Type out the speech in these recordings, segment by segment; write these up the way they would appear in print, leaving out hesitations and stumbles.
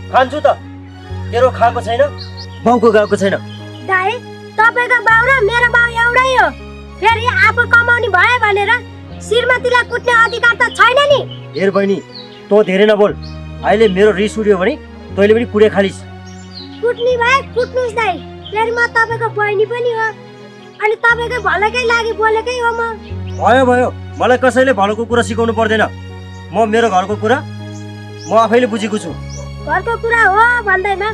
खान्छु त तेरो खाएको छैन बाउको गएको छैन दाइ तपाईको बाउ र मेरो बाउ एउटै हो फेरि आफू कमाउने भयो भनेर श्रीमतीलाई कुट्ने अधिकार त छैन नि हेर बहिनी तँ धेरै नबोल अहिले मेरो रिस उड्यो भने तैँले पनि कुडे खालिस् कुट्ने भए कुट्नुस् दाइ फेरि म तपाईको बहिनी पनि हो अनि तपाईको भलोकै लागि बोलेकै हो म भयो मलाई कसैले भलोको कुरा सिकाउनु पर्दैन म मेरो घरको कुरा म आफैले बुझेको छु घरको कुरा हो भन्दैमा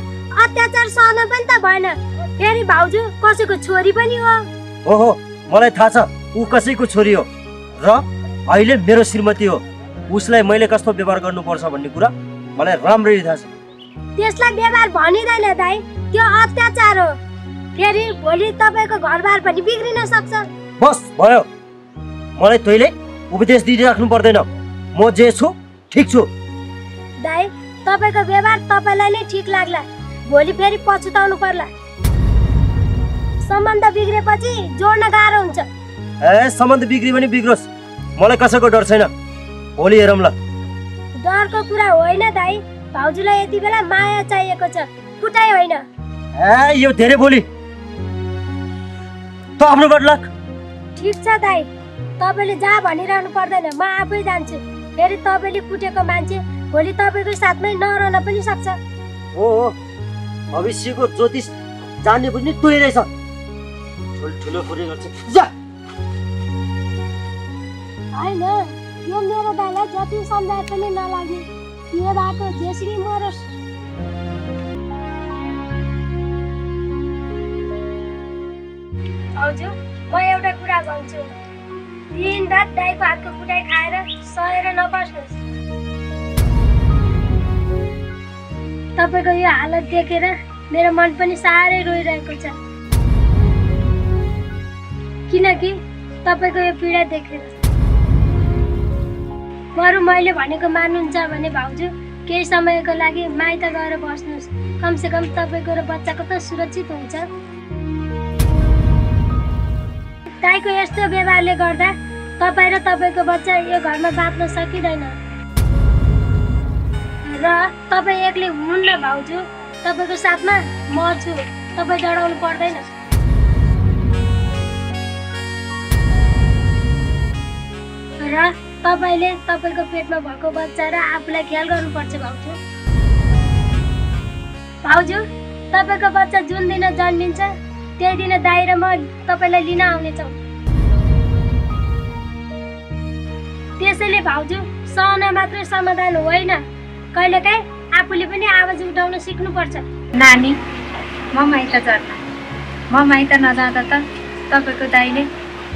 अत्याचार सहन पनि त भएन फेरि भाउजू कसैको छोरी पनि हो ओहो मलाई थाहा छ ऊ कसैको छोरी हो र अहिले मेरो श्रीमती हो उसलाई मैले कस्तो व्यवहार गर्नुपर्छ भन्ने कुरा मलाई राम्ररी थाहा छ त्यसलाई व्यवहार भनिदैन दाइ त्यो अत्याचार हो फेरि भोलि तपाईको घरबार पनि बिग्रिन सक्छ बस भयो मलाई तैँले उपदेश दिइराख्नु पर्दैन म जे छु ठिक छु दाइ तपाईको व्यवहार तपाईलाई नै ठिक लाग्ला भोलि फेरि पछुताउनु पर्ला सम्बन्ध बिग्रेपछि जोड्न गाह्रो हुन्छ ए सम्बन्ध बिग्रियो भने बिग्रोस् मलाई कसैको डर छैन भोलि हेरौँ ल डरको कुरा होइन दाइ भाउजूलाई यति बेला माया चाहिएको छ कुटाइ होइन ए यो धेरै बोली त आफ्नो बट लाग ठिक छ दाइ तपाईले जहाँ भनिरहनु पर्दैन म आफै जान्छु फेरि तपाईले कुटेको मान्छे भोलि तपाईको साथमै नरहन पनि सक्छ हो भविष्यको ज्योतिष जान्ने बुझ्ने तै रहेछ ठुलो कुरै गर्छ जा होइन यो मेरो दाइलाई जति सम्झाए पनि नलाग्ने यो बाटो जेसरी मरोस् भाउजू म एउटा कुरा भन्छु दिनरात दाइको हातको कुटाइ खाएर सहेर नबस्नुहोस् तपाईको यो हालत देखेर मेरो मन पनि साह्रै रोइरहेको छ किनकि तपाईको यो पीडा देखेर बरु मैले भनेको मान्नुहुन्छ भने भाउजू केही समयको लागि माइत गएर बस्नुहोस् कमसेकम तपाईको र बच्चाको त सुरक्षित हुन्छ दाइको यस्तो व्यवहारले गर्दा तपाईँ र तपाईँको बच्चा यो घरमा बाँच्न सकिँदैन र तपाईँ एक्लै हुनुहुन्न भाउजू तपाईँको साथमा म छु तपाईँ डराउनु पर्दैन र तपाईँले तपाईँको पेटमा भएको बच्चा र आफूलाई ख्याल गर्नुपर्छ भाउजू भाउजू तपाईँको बच्चा जुन दिन जन्मिन्छ त्यही दिन दाइ र म तपाईँलाई लिन आउनेछौँ त्यसैले भाउजू सहन मात्रै समाधान होइन कहिलेकाहीँ आफूले पनि आवाज उठाउन सिक्नुपर्छ नानी म माइत जान्न म माइत नजाँदा त तपाईँको दाइले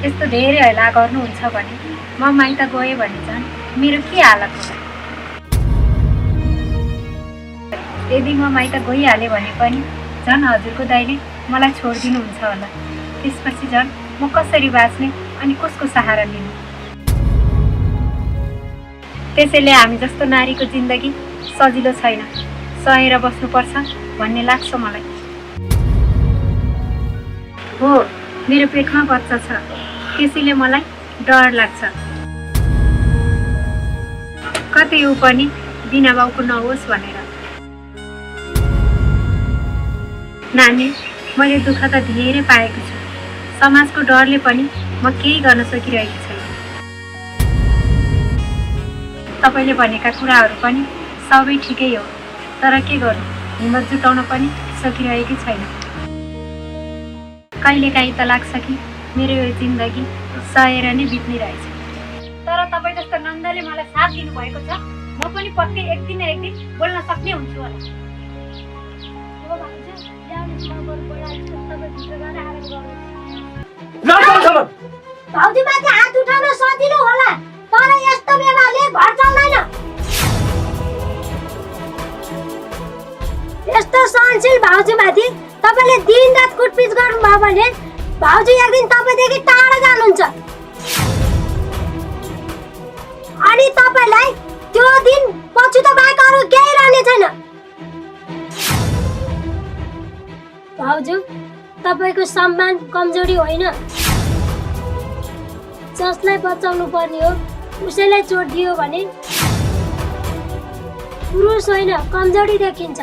यस्तो धेरै हेला गर्नुहुन्छ भने म माइत गएँ भने झन् मेरो के हालत होला यदि म माइत गइहालेँ भने पनि झन् हजुरको दाइले मलाई छोडिदिनुहुन्छ होला त्यसपछि झन् म कसरी बाँच्ने अनि कसको सहारा लिनु त्यसैले हामी जस्तो नारीको जिन्दगी सजिलो छैन सहेर बस्नुपर्छ भन्ने लाग्छ मलाई हो मेरो पेटमा बच्चा छ त्यसैले मलाई डर लाग्छ कतै ऊ पनि बिना बाउको नहोस् भनेर नानी मैले दुःख त धेरै पाएको छु समाजको डरले पनि म केही गर्न सकिरहेको छैन तपाईँले भनेका कुराहरू पनि सबै ठिकै हो तर के गर्नु हिम्मत जुटाउन पनि सकिरहेकै छैन कहिलेकाहीँ त लाग्छ कि मेरो यो जिन्दगी सहेर नै बित्ने रहेछ तर तपाईँ जस्तो नन्दले मलाई साथ दिनुभएको छ म पनि पक्कै एक दिन न एक दिन बोल्न सक्ने हुन्छु होला हो भाउजू ल्याउनुहोस् म बरु बोलाउँछु तपाईँ भित्र गएर आराम गर्नुहोस् आमा भाउजूमाथि हात उठाउन सजिलो होला, तर यस्तो व्यवहारले घर चल्दैन। यस्तो सहनशील भाउजूमाथि तपाईँले दिनरात कुटपिट गर्नुभयो भने भाउजू एक दिन तपाईँदेखि टाढा जानुहुन्छ, अनि तपाईँलाई त्यो दिन पछुतो बाहेक अरू केही रहने छैन। भाउजू, तपाईँको सम्मान कमजोरी होइन, जसलाई बचाउनु पर्ने हो उसैलाई चोट दियो भने पुरुष होइन कमजोरी देखिन्छ।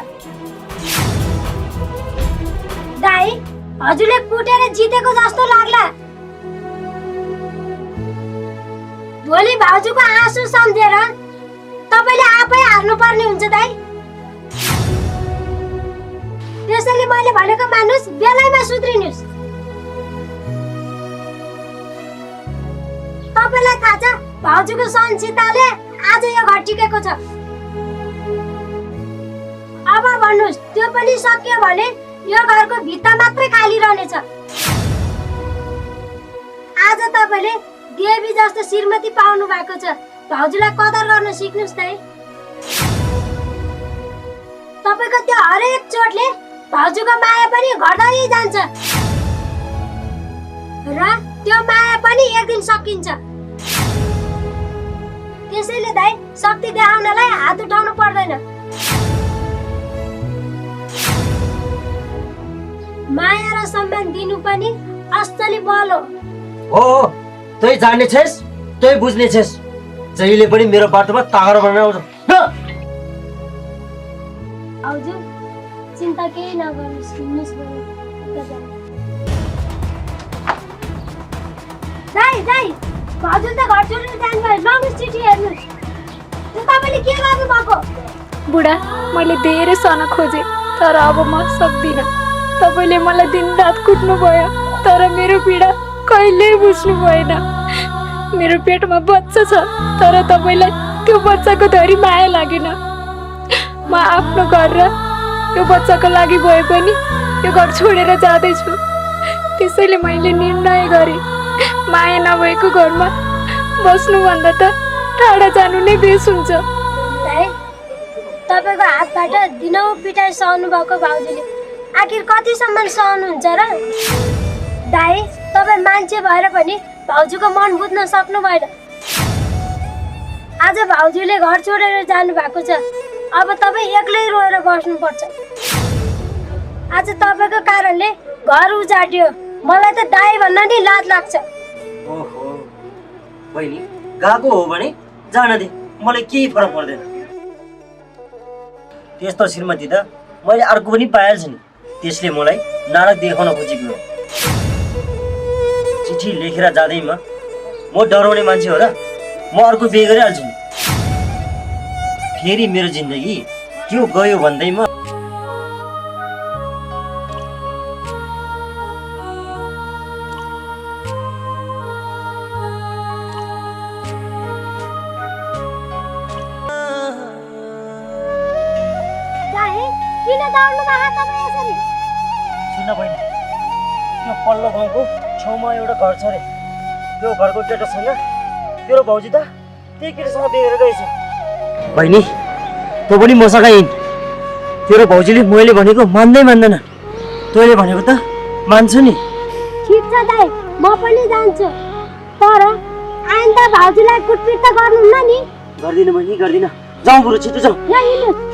दाइ, हजुरले कुटेर जितेको जस्तो लाग्ला। भोलि भाउजूको आँसु सम्झेर तपाईँले आफै हार्नु पर्ने हुन्छ दाइ। त्यसैले मैले भनेको मान्नुस्, बेलैमा सुध्रिनुस्। तपाईँलाई थाहा छ भाउजूको सहनशीलताले आज यो घर टिकेको छ। अब भन्नुस्, त्यो पनि सक्यो भने यो घरको भित्ता मात्रै खाली रहनेछ। आज तपाईँले देवी जस्तो श्रीमती पाउनु भएको छ, भाउजूलाई कदर गर्न सिक्नुस् दाइ। तपाईँको त्यो हरेक चोटले भाउजूको माया पनि घट्दै जान्छ र त्यो माया पनि एक दिन सकिन्छ। त्यसैले दाइ, शक्ति देखाउनलाई हात उठाउनु पर्दैन। माया र सम्मान दिनु पनि असली बल हो। तै जान्ने छेस, तै बुझ्ने छेस, जहिले पनि मेरो बाटोमा तागर बनाउँछ। भाउजू, चिन्ता केही नगर्नुहोस्, हिँड्नुहोस् बरु। दाइ दाइ, भाउजू त घर छोडेर जानुभयो, लग्नुहोस् चिठी हेर्नुहोस्। तपाईँले के गर्नुभएको? बुढा, मैले धेरै सहन खोजेँ, तर अब म सक्दिनँ। तपाईँले मलाई दिनरात कुट्नु भयो, तर मेरो पीडा कहिल्यै बुझ्नु भएन। मेरो पेटमा बच्चा छ, तर तपाईँलाई त्यो बच्चाको धरी माया लागेन। म आफ्नो घर र यो बच्चाको लागि भए पनि यो घर छोडेर जाँदैछु। त्यसैले मैले निर्णय गरेँ, माया नभएको घरमा बस्नुभन्दा त टाढा जानु नै बेस हुन्छ। दाइ, तपाईँको हातबाट दिनौँ पिटाइ सहनु भएको भाउजूले आखिर कतिसम्म सहनुहुन्छ र? दाइ, तपाईँ मान्छे भएर पनि भाउजूको मन बुझ्न सक्नु भएन। आज भाउजूले घर छोडेर जानु भएको छ, अब तपाईँ एक्लै रोएर बस्नुपर्छ। आज तपाईँको कारणले घर उजाड्यो, मलाई त दाइ भन्न नि लाज लाग्छ। ओहो बहिनी, गएको हो भने जान दे, मलाई केही फरक पर्दैन। त्यस्तो श्रीमती त मैले अर्को पनि पाइहाल्छु नि, त्यसले मलाई नाटक देखाउन खोजेको हो। चिठी लेखेर जाँदैमा म डराउने मान्छे हो र? म अर्को बिहे गरिहाल्छु नि। फेरि मेरो जिन्दगी त्यो गयो भन्दैमा सुन्न बहिनी, त्यो पल्लो गाउँको छेउमा एउटा घर छ रे, त्यो घरको केटासँग तेरो भाउजू त त्यही केटासँग बिहे गरेर गएछ। बहिनी, तँ पनि मसँग हिँड। तेरो भाउजूले मैले भनेको मान्दैन, तैँले भनेको त मान्छ नि। ठिक छ दाइ, म पनि जान्छु, तर आइन्दा भाउजूलाई कुटपिट त गर्नुहुन्न नि। गर्दिन बहिनी, गर्दिन। जाउँ बरु, छिटो जाउँ। ल हिँड्नुहोस्।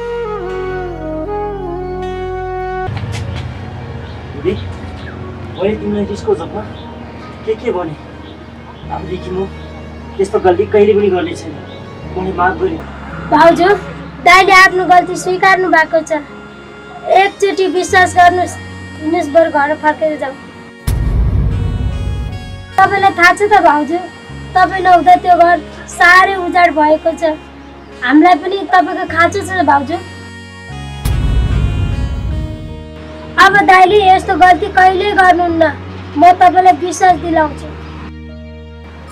मैले तिमीलाई त्यसको जग्गा के भने, अबदेखि म त्यस्तो गल्ती कहिले पनि गर्ने छैन। मैले माफ गरेँ। भाउजू, दाइले आफ्नो गल्ती स्वीकार्नु भएको छ। एकचोटि विश्वास गर्नुहोस्, हिँड्नुहोस् बरु घर फर्केर जाउँ। तपाईँलाई थाहा छ त भाउजू, तपाईँ नहुँदा त्यो घर साह्रै उजाड भएको छ। हामीलाई पनि तपाईँको खाँचो छ भाउजू। अब दाइले यस्तो गल्ती कहिल्यै गर्नुहुन्न, म तपाईँलाई विश्वास दिलाउँछु।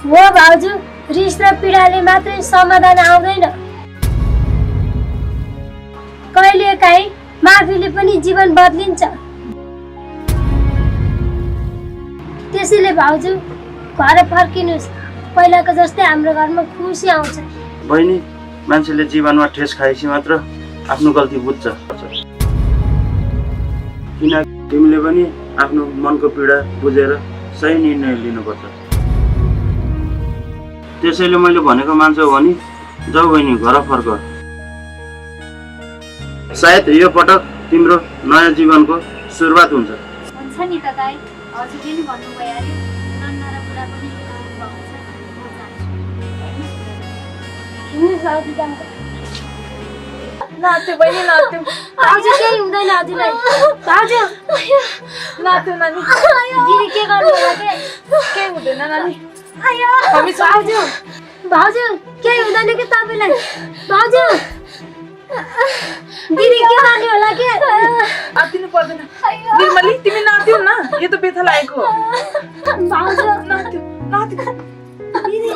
हो भाउजू, रिस र पीडाले मात्रै समाधान आउँदैन, कहिलेकाहीँ माफीले पनि जीवन बदलिन्छ। त्यसैले भाउजू, घर फर्किनुहोस्। पहिलाको जस्तै हाम्रो घरमा खुसी आउँछ। बहिनी, मान्छेले जीवनमा ठेस खाएपछि मात्र आफ्नो गल्ती बुझ्छ। किन तिमीले पनि आफ्नो मनको पीडा बुझेर सही निर्णय लिनुपर्छ। त्यसैले मैले भनेको मान्छौ भने जाऊ बहिनी, घर फर्क। सायद यो पटक तिम्रो नयाँ जीवनको सुरुवात हुन्छ। हुन्छ नि त दाइ, हजुरले नि भन्नुभयो अरे नन्ना र बुढा पनि भएको छ। म जान्छु। हिँड्नुहोस् भाउजू। नाच्यो बहिनी, नाच्यो। भाउजू केही हुँदैन हजुरलाई। भाउजू नाच्यो नानी। दिदी के गर्नु होला के? केही हुँदैन नानी। भाउजू भाउजू केही हुँदैन कि तपाईँलाई? भाउजू दिदी के गर्ने होला के? आत्तिनु पर्दैन। निर्मली, तिमी नाच्यौ न, यो त बेथा लागेको हो। भाउजू नाच्यो नाच्यो। दिदी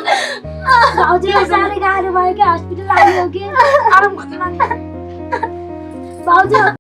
भाउजूलाई साह्रै गाह्रो भयो कि हस्पिटल लाग्यो कि? आराम गर्नु नानी। भाउजू